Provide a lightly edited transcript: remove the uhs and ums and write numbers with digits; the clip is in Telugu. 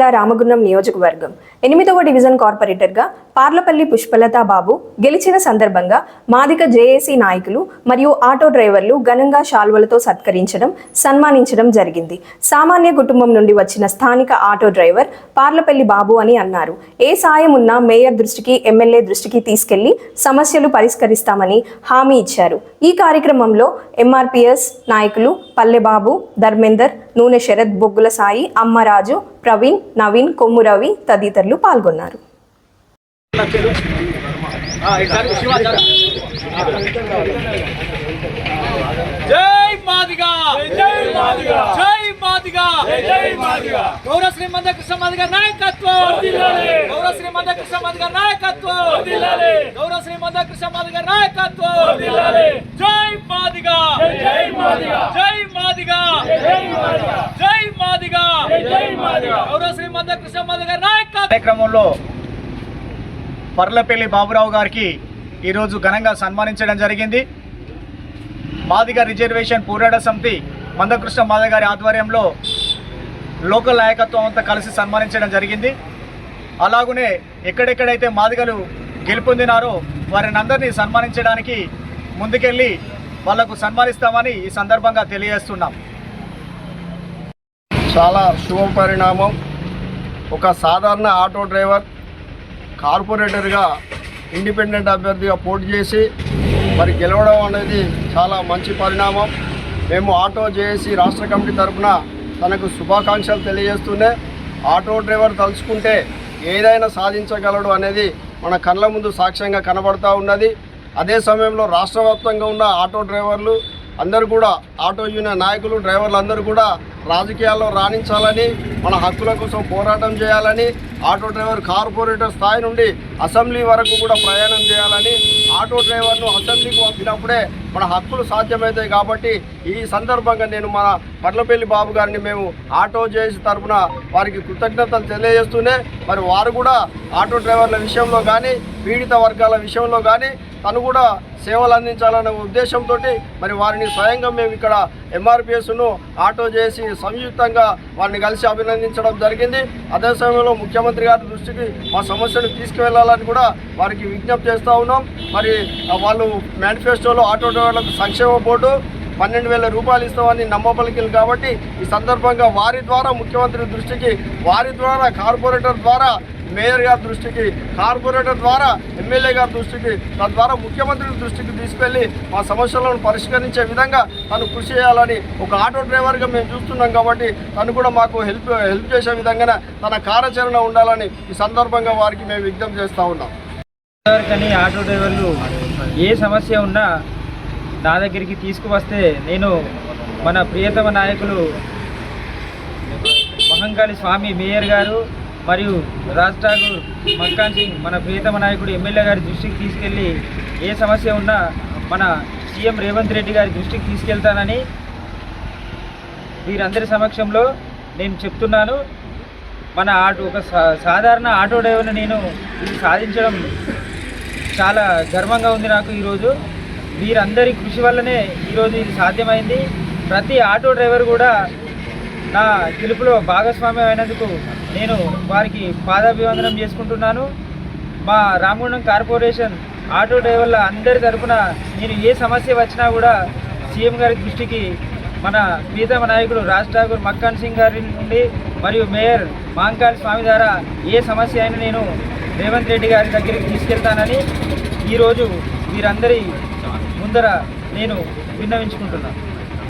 జిల్లా రామగుండం నియోజకవర్గం 8వ డివిజన్ కార్పొరేటర్గా పార్లపల్లి పుష్పలతా బాబు గెలిచిన సందర్భంగా మాదిగ జేఏసీ నాయకులు మరియు ఆటో డ్రైవర్లు ఘనంగా శాల్వలతో సత్కరించడం, సన్మానించడం జరిగింది. సామాన్య కుటుంబం నుండి వచ్చిన స్థానిక ఆటో డ్రైవర్ పార్లపల్లి బాబు అని అన్నారు. ఏ సాయం ఉన్నా మేయర్ దృష్టికి, ఎమ్మెల్యే దృష్టికి తీసుకెళ్లి సమస్యలు పరిష్కరిస్తామని హామీ ఇచ్చారు. ఈ కార్యక్రమంలో ఎంఆర్పీఎస్ నాయకులు పల్లెబాబు, ధర్మేందర్, నూనె శరత్, బొగ్గుల సాయి, అమ్మరాజు, ప్రవీణ్, నవీన్, కొమ్ము రవి తదితరులు పాల్గొన్నారు. జై మాదిగా, జై మాదిగా, జై మాదిగా, జై మాదిగా. గౌరవ శ్రీ మంద కృష్ణ మాదిగ నాయకత్వం వర్ధిల్లాలి. గౌరవ శ్రీ మంద కృష్ణ మాదిగ నాయకత్వం వర్ధిల్లాలి. గౌరవ శ్రీ మంద కృష్ణ మాదిగ నాయకత్వం వర్ధిల్లాలి. జై మాదిగా, జై మాదిగా, జై మాదిగా, జై మాదిగా, జై మాదిగా, జై మాదిగా. గౌరవ శ్రీ మంద కృష్ణ మాదిగ నాయకత్వం కార్యక్రమంలో పర్లపల్లి బాబురావు గారికి ఈరోజు ఘనంగా సన్మానించడం జరిగింది. మాదిగ రిజర్వేషన్ పోరాట సమితి మందకృష్ణ మాదిగ గారి ఆధ్వర్యంలో లోకల్ నాయకత్వం అంతా కలిసి సన్మానించడం జరిగింది. అలాగనే ఎక్కడెక్కడైతే మాదిగలు గెలుపొందినారో వారిని అందరినీ సన్మానించడానికి ముందుకెళ్ళి వాళ్లకు సన్మానిస్తామని ఈ సందర్భంగా తెలియజేస్తున్నాం. చాలా శుభ పరిణామం. ఒక సాధారణ ఆటో డ్రైవర్ కార్పొరేటర్గా ఇండిపెండెంట్ అభ్యర్థిగా పోటీ చేసి మరి గెలవడం అనేది చాలా మంచి పరిణామం. మేము ఆటో జేఏసీ రాష్ట్ర కమిటీ తరఫున తనకు శుభాకాంక్షలు తెలియజేస్తూనే, ఆటో డ్రైవర్ తలుచుకుంటే ఏదైనా సాధించగలడు అనేది మన కళ్ళ ముందు సాక్ష్యంగా కనబడుతూ ఉన్నది. అదే సమయంలో రాష్ట్ర వ్యాప్తంగా ఉన్న ఆటో డ్రైవర్లు అందరూ కూడా, ఆటో యూనియన్ నాయకులు, డ్రైవర్లు అందరూ కూడా రాజకీయాల్లో రాణించాలని, మన హక్కుల కోసం పోరాటం చేయాలని, ఆటో డ్రైవర్ కార్పొరేటర్ స్థాయి నుండి అసెంబ్లీ వరకు కూడా ప్రయాణం చేయాలని, ఆటో డ్రైవర్ను అసెంబ్లీకి పంపినప్పుడే మన హక్కులు సాధ్యమవుతాయి. కాబట్టి ఈ సందర్భంగా నేను మన పర్లపల్లి బాబు గారిని మేము ఆటో జేఏసీ తరఫున వారికి కృతజ్ఞతలు తెలియజేస్తూనే, మరి వారు కూడా ఆటో డ్రైవర్ల విషయంలో కానీ, పీడిత వర్గాల విషయంలో కానీ తను కూడా సేవలు అందించాలనే ఉద్దేశంతో మరి వారిని స్వయంగా మేము ఇక్కడ ఎంఆర్పీఎస్ను ఆటో జేఏసీ సంయుక్తంగా వారిని కలిసి అభినందించడం జరిగింది. అదే సమయంలో ముఖ్యమంత్రి గారి దృష్టికి మా సమస్యను తీసుకువెళ్ళాలని కూడా వారికి విజ్ఞప్తి చేస్తూ ఉన్నాం. మరి వాళ్ళు మేనిఫెస్టోలో ఆటో డ్రైవర్లకు సంక్షేమ బోర్డు 12,000 రూపాయలు ఇస్తామని నమ్మపలికింది. కాబట్టి ఈ సందర్భంగా వారి ద్వారా ముఖ్యమంత్రి దృష్టికి, వారి ద్వారా కార్పొరేటర్ ద్వారా మేయర్ గారి దృష్టికి, కార్పొరేటర్ ద్వారా ఎమ్మెల్యే గారి దృష్టికి, తద్వారా ముఖ్యమంత్రి దృష్టికి తీసుకెళ్లి మా సమస్యలను పరిష్కరించే విధంగా తను కృషి చేయాలని ఒక ఆటో డ్రైవర్గా మేము చూస్తున్నాం. కాబట్టి తను కూడా మాకు హెల్ప్ చేసే విధంగానే తన కార్యాచరణ ఉండాలని ఈ సందర్భంగా వారికి మేము విజ్ఞప్తి చేస్తూ ఉన్నాం. కానీ ఆటో డ్రైవర్లు ఏ సమస్య ఉన్నా నా దగ్గరికి తీసుకువస్తే నేను మన ప్రియతమ నాయకులు మహంకాళి స్వామి మేయర్ గారు మరియు రాజ్ ఠాకూర్ మక్కాన్ సింగ్ మన ప్రియతమ నాయకుడు ఎమ్మెల్యే గారి దృష్టికి తీసుకెళ్ళి ఏ సమస్య ఉన్నా మన సీఎం రేవంత్ రెడ్డి గారి దృష్టికి తీసుకెళ్తానని వీరందరి సమక్షంలో నేను చెప్తున్నాను. మన ఒక సాధారణ ఆటో డ్రైవర్ని నేను ఇది సాధించడం చాలా గర్వంగా ఉంది నాకు. ఈరోజు వీరందరి కృషి వల్లనే ఈరోజు ఇది సాధ్యమైంది. ప్రతి ఆటో డ్రైవర్ కూడా నా గెలుపులో భాగస్వామ్యం అయినందుకు నేను వారికి పాదాభివందనం చేసుకుంటున్నాను. మా రామగుండం కార్పొరేషన్ ఆటో డ్రైవర్ల అందరి తరఫున నేను ఏ సమస్య వచ్చినా కూడా సీఎం గారి దృష్టికి, మన ప్రీతమ నాయకుడు రాజ్ ఠాకూర్ మక్కాన్ సింగ్ గారి నుండి మరియు మేయర్ మహంకాళి స్వామి ద్వారా ఏ సమస్య అయినా నేను రేవంత్ రెడ్డి గారి దగ్గరికి తీసుకెళ్తానని ఈరోజు వీరందరి ముందర నేను విన్నవించుకుంటున్నాను.